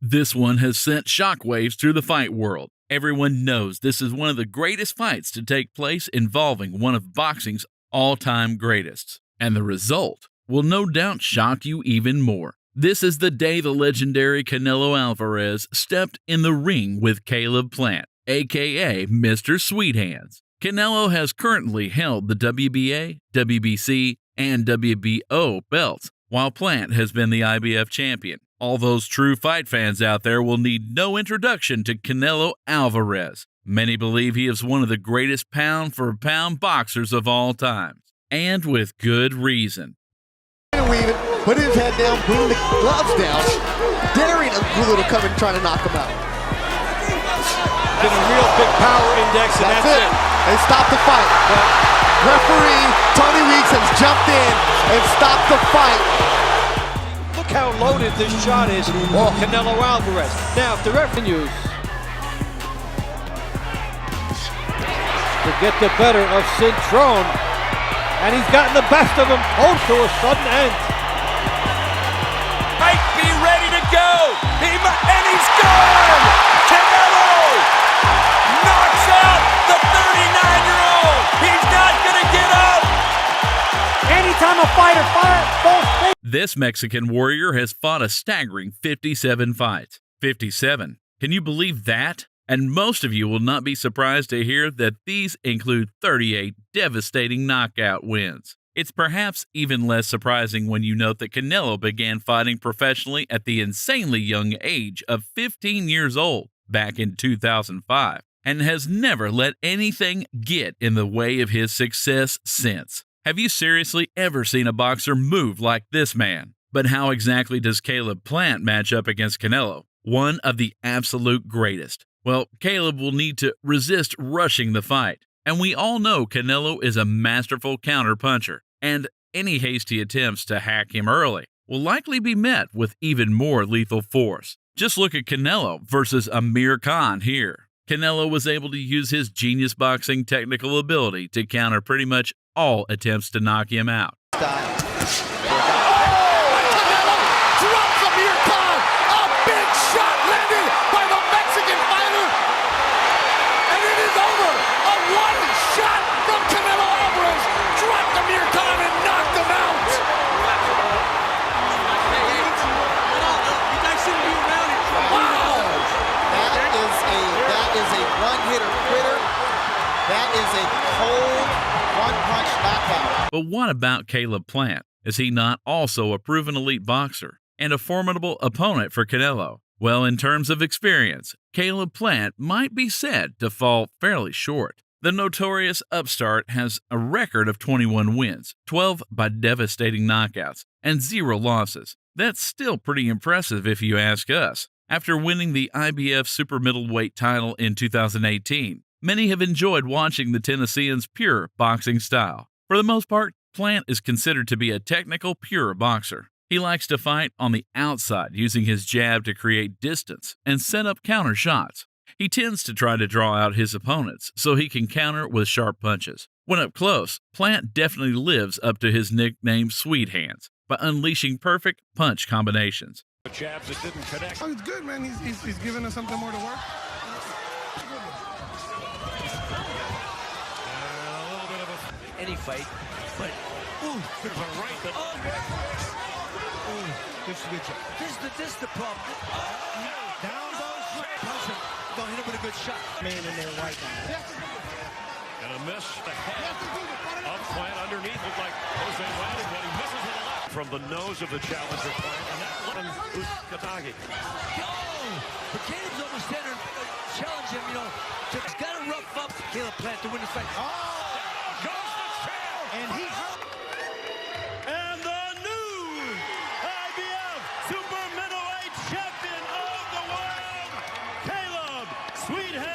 This one has sent shockwaves through the fight world. Everyone knows this is one of the greatest fights to take place involving one of boxing's all-time greatest. And the result will no doubt shock you even more. This is the day the legendary Canelo Alvarez stepped in the ring with Caleb Plant, aka Mr. Sweet Hands. Canelo has currently held the WBA, WBC, and WBO belts, while Plant has been the IBF champion. All those true fight fans out there will need no introduction to Canelo Alvarez. Many believe he is one of the greatest pound-for-pound boxers of all time, and with good reason. Put his head down, putting the gloves down, daring Angulo to come and try to knock him out. Get a real big power index, and that's it. They stopped the fight. But referee Tony Weeks has jumped in and stopped the fight. Look how loaded this shot is for Canelo Alvarez. Now, if the referee continues to get the better of Cintrone, and he's gotten the best of him, to a sudden end. Might be ready to go, and he's gone! Canelo knocks out the 39-year-old! He's not gonna get up! Anytime a fighter falls. This Mexican warrior has fought a staggering 57 fights. 57. Can you believe that? And most of you will not be surprised to hear that these include 38 devastating knockout wins. It's perhaps even less surprising when you note that Canelo began fighting professionally at the insanely young age of 15 years old back in 2005 and has never let anything get in the way of his success since. Have you seriously ever seen a boxer move like this man? But how exactly does Caleb Plant match up against Canelo, one of the absolute greatest? Well, Caleb will need to resist rushing the fight. And we all know Canelo is a masterful counterpuncher, and any hasty attempts to hack him early will likely be met with even more lethal force. Just look at Canelo versus Amir Khan here. Canelo was able to use his genius boxing technical ability to counter pretty much all attempts to knock him out. That is a cold one-punch knockout. But what about Caleb Plant? Is he not also a proven elite boxer and a formidable opponent for Canelo? Well, in terms of experience, Caleb Plant might be said to fall fairly short. The notorious upstart has a record of 21 wins, 12 by devastating knockouts, and 0 losses. That's still pretty impressive if you ask us. After winning the IBF super middleweight title in 2018, many have enjoyed watching the Tennessean's pure boxing style. For the most part, Plant is considered to be a technical, pure boxer. He likes to fight on the outside, using his jab to create distance and set up counter shots. He tends to try to draw out his opponents so he can counter with sharp punches. When up close, Plant definitely lives up to his nickname Sweet Hands by unleashing perfect punch combinations. Jabs that didn't connect. Oh, it's good, man. He's giving us something more to work. Any fight, but there's a right that. This is a good shot. This is the problem. Down goes. Punch him. Don't hit him with a good shot. Man in there right now. And a miss. The head up Plant underneath looked like Jose landed when he misses with a left from the nose of the challenger Plant, and that one Katagi. But Caleb's almost there to challenge him, He's got to rough up Caleb Plant to win this fight. And the new IBF Super Middleweight Champion of the world, Caleb Sweet Hands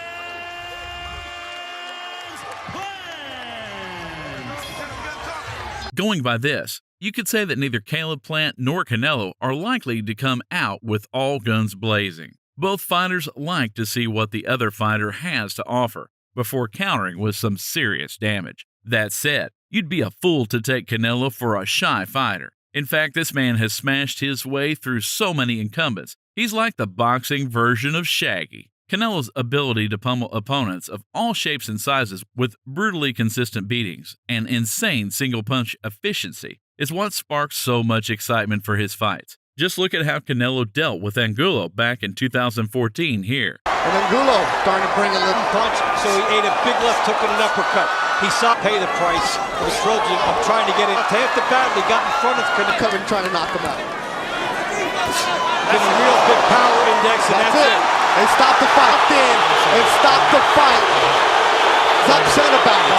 Plant. Going by this, you could say that neither Caleb Plant nor Canelo are likely to come out with all guns blazing. Both fighters like to see what the other fighter has to offer before countering with some serious damage. That said, you'd be a fool to take Canelo for a shy fighter. In fact, this man has smashed his way through so many incumbents He's like the boxing version of Shaggy. Canelo's ability to pummel opponents of all shapes and sizes with brutally consistent beatings and insane single-punch efficiency is what sparks so much excitement for his fights. Just look at how Canelo dealt with Angulo back in 2014 here. And Angulo starting to bring a little punch, so he ate a big left hook and an uppercut. He saw pay the price for the trudging of trying to get it. Half the battle, he got in front of Canelo. coming, trying to knock him out. Getting a real big power index, and that's it. They stopped the fight. And stopped the fight. He's upset about it.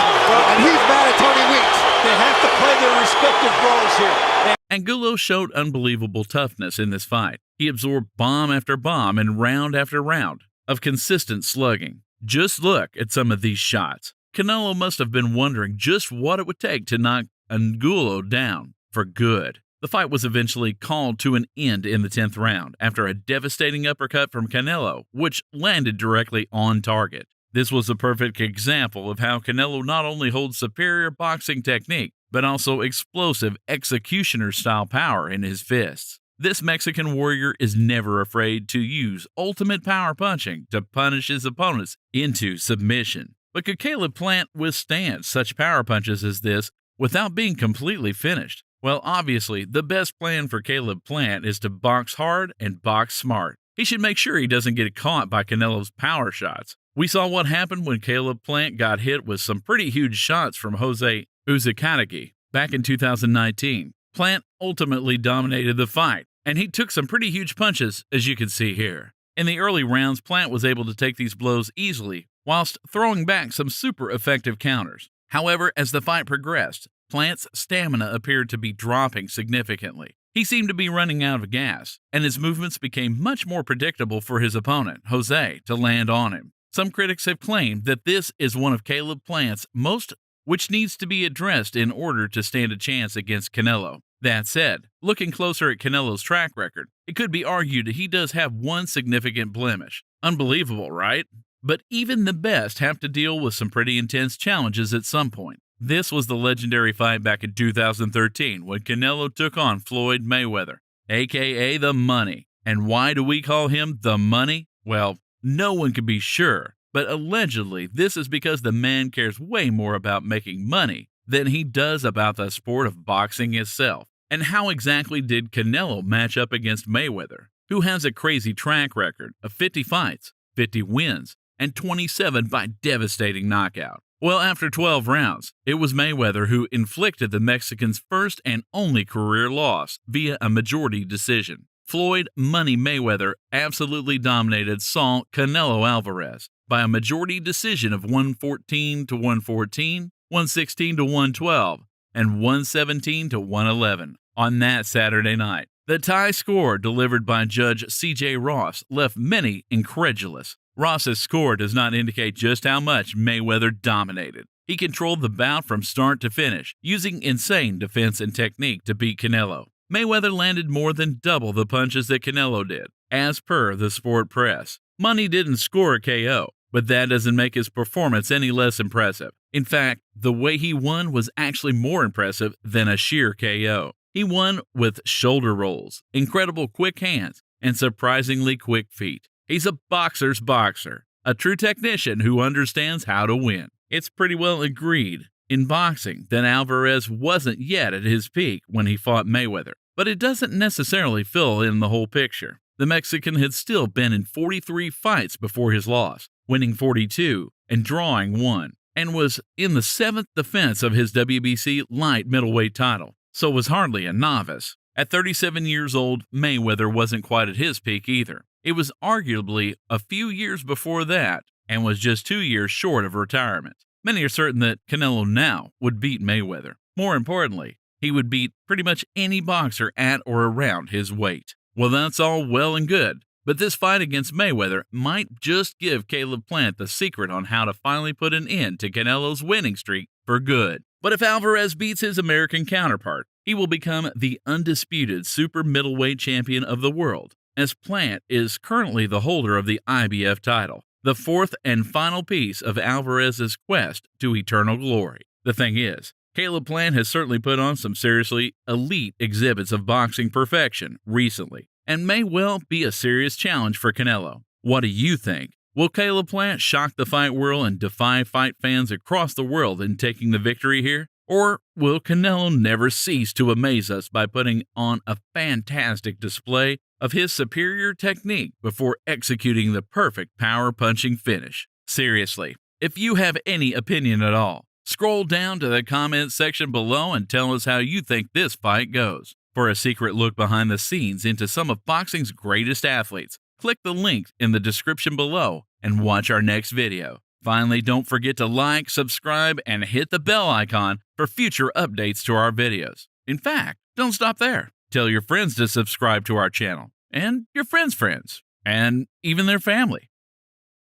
And he's mad at Tony Weeks. They have to play their respective roles here. Angulo showed unbelievable toughness in this fight. He absorbed bomb after bomb and round after round of consistent slugging. Just look at some of these shots. Canelo must have been wondering just what it would take to knock Angulo down for good. The fight was eventually called to an end in the 10th round after a devastating uppercut from Canelo, which landed directly on target. This was a perfect example of how Canelo not only holds superior boxing technique, but also explosive executioner-style power in his fists. This Mexican warrior is never afraid to use ultimate power punching to punish his opponents into submission. But could Caleb Plant withstand such power punches as this without being completely finished? Well, obviously, the best plan for Caleb Plant is to box hard and box smart. He should make sure he doesn't get caught by Canelo's power shots. We saw what happened when Caleb Plant got hit with some pretty huge shots from Jose Uzcategui back in 2019. Plant ultimately dominated the fight, and he took some pretty huge punches, as you can see here. In the early rounds, Plant was able to take these blows easily, whilst throwing back some super effective counters. However, as the fight progressed, Plant's stamina appeared to be dropping significantly. He seemed to be running out of gas, and his movements became much more predictable for his opponent, Jose, to land on him. Some critics have claimed that this is one of Caleb Plant's most which needs to be addressed in order to stand a chance against Canelo. That said, looking closer at Canelo's track record, it could be argued that he does have one significant blemish. Unbelievable, right? But even the best have to deal with some pretty intense challenges at some point. This was the legendary fight back in 2013 when Canelo took on Floyd Mayweather, aka The Money. And why do we call him The Money? Well, no one can be sure, but allegedly this is because the man cares way more about making money than he does about the sport of boxing itself. And how exactly did Canelo match up against Mayweather, who has a crazy track record of 50 fights, 50 wins, and 27 by devastating knockout? Well, after 12 rounds, it was Mayweather who inflicted the Mexican's first and only career loss via a majority decision. Floyd Money Mayweather absolutely dominated Saul Canelo Alvarez by a majority decision of 114 to 114, 116 to 112, and 117 to 111 on that Saturday night. The tie score delivered by Judge C.J. Ross left many incredulous. Ross's score does not indicate just how much Mayweather dominated. He controlled the bout from start to finish, using insane defense and technique to beat Canelo. Mayweather landed more than double the punches that Canelo did, as per the Sport Press. Money didn't score a KO, but that doesn't make his performance any less impressive. In fact, the way he won was actually more impressive than a sheer KO. He won with shoulder rolls, incredible quick hands, and surprisingly quick feet. He's a boxer's boxer, a true technician who understands how to win. It's pretty well agreed in boxing that Alvarez wasn't yet at his peak when he fought Mayweather, but it doesn't necessarily fill in the whole picture. The Mexican had still been in 43 fights before his loss, winning 42 and drawing 1, and was in the 7th defense of his WBC light middleweight title, so was hardly a novice. At 37 years old, Mayweather wasn't quite at his peak either. It was arguably a few years before that and was just 2 years short of retirement. Many are certain that Canelo now would beat Mayweather. More importantly, he would beat pretty much any boxer at or around his weight. Well, that's all well and good, but this fight against Mayweather might just give Caleb Plant the secret on how to finally put an end to Canelo's winning streak for good. But if Alvarez beats his American counterpart, he will become the undisputed super middleweight champion of the world, as Plant is currently the holder of the IBF title, the fourth and final piece of Alvarez's quest to eternal glory. The thing is, Caleb Plant has certainly put on some seriously elite exhibits of boxing perfection recently, and may well be a serious challenge for Canelo. What do you think? Will Caleb Plant shock the fight world and defy fight fans across the world in taking the victory here? Or will Canelo never cease to amaze us by putting on a fantastic display of his superior technique before executing the perfect power-punching finish? Seriously, if you have any opinion at all, scroll down to the comments section below and tell us how you think this fight goes. For a secret look behind the scenes into some of boxing's greatest athletes, click the link in the description below and watch our next video. Finally, don't forget to like, subscribe, and hit the bell icon for future updates to our videos. In fact, don't stop there. Tell your friends to subscribe to our channel, and your friends' friends, and even their family.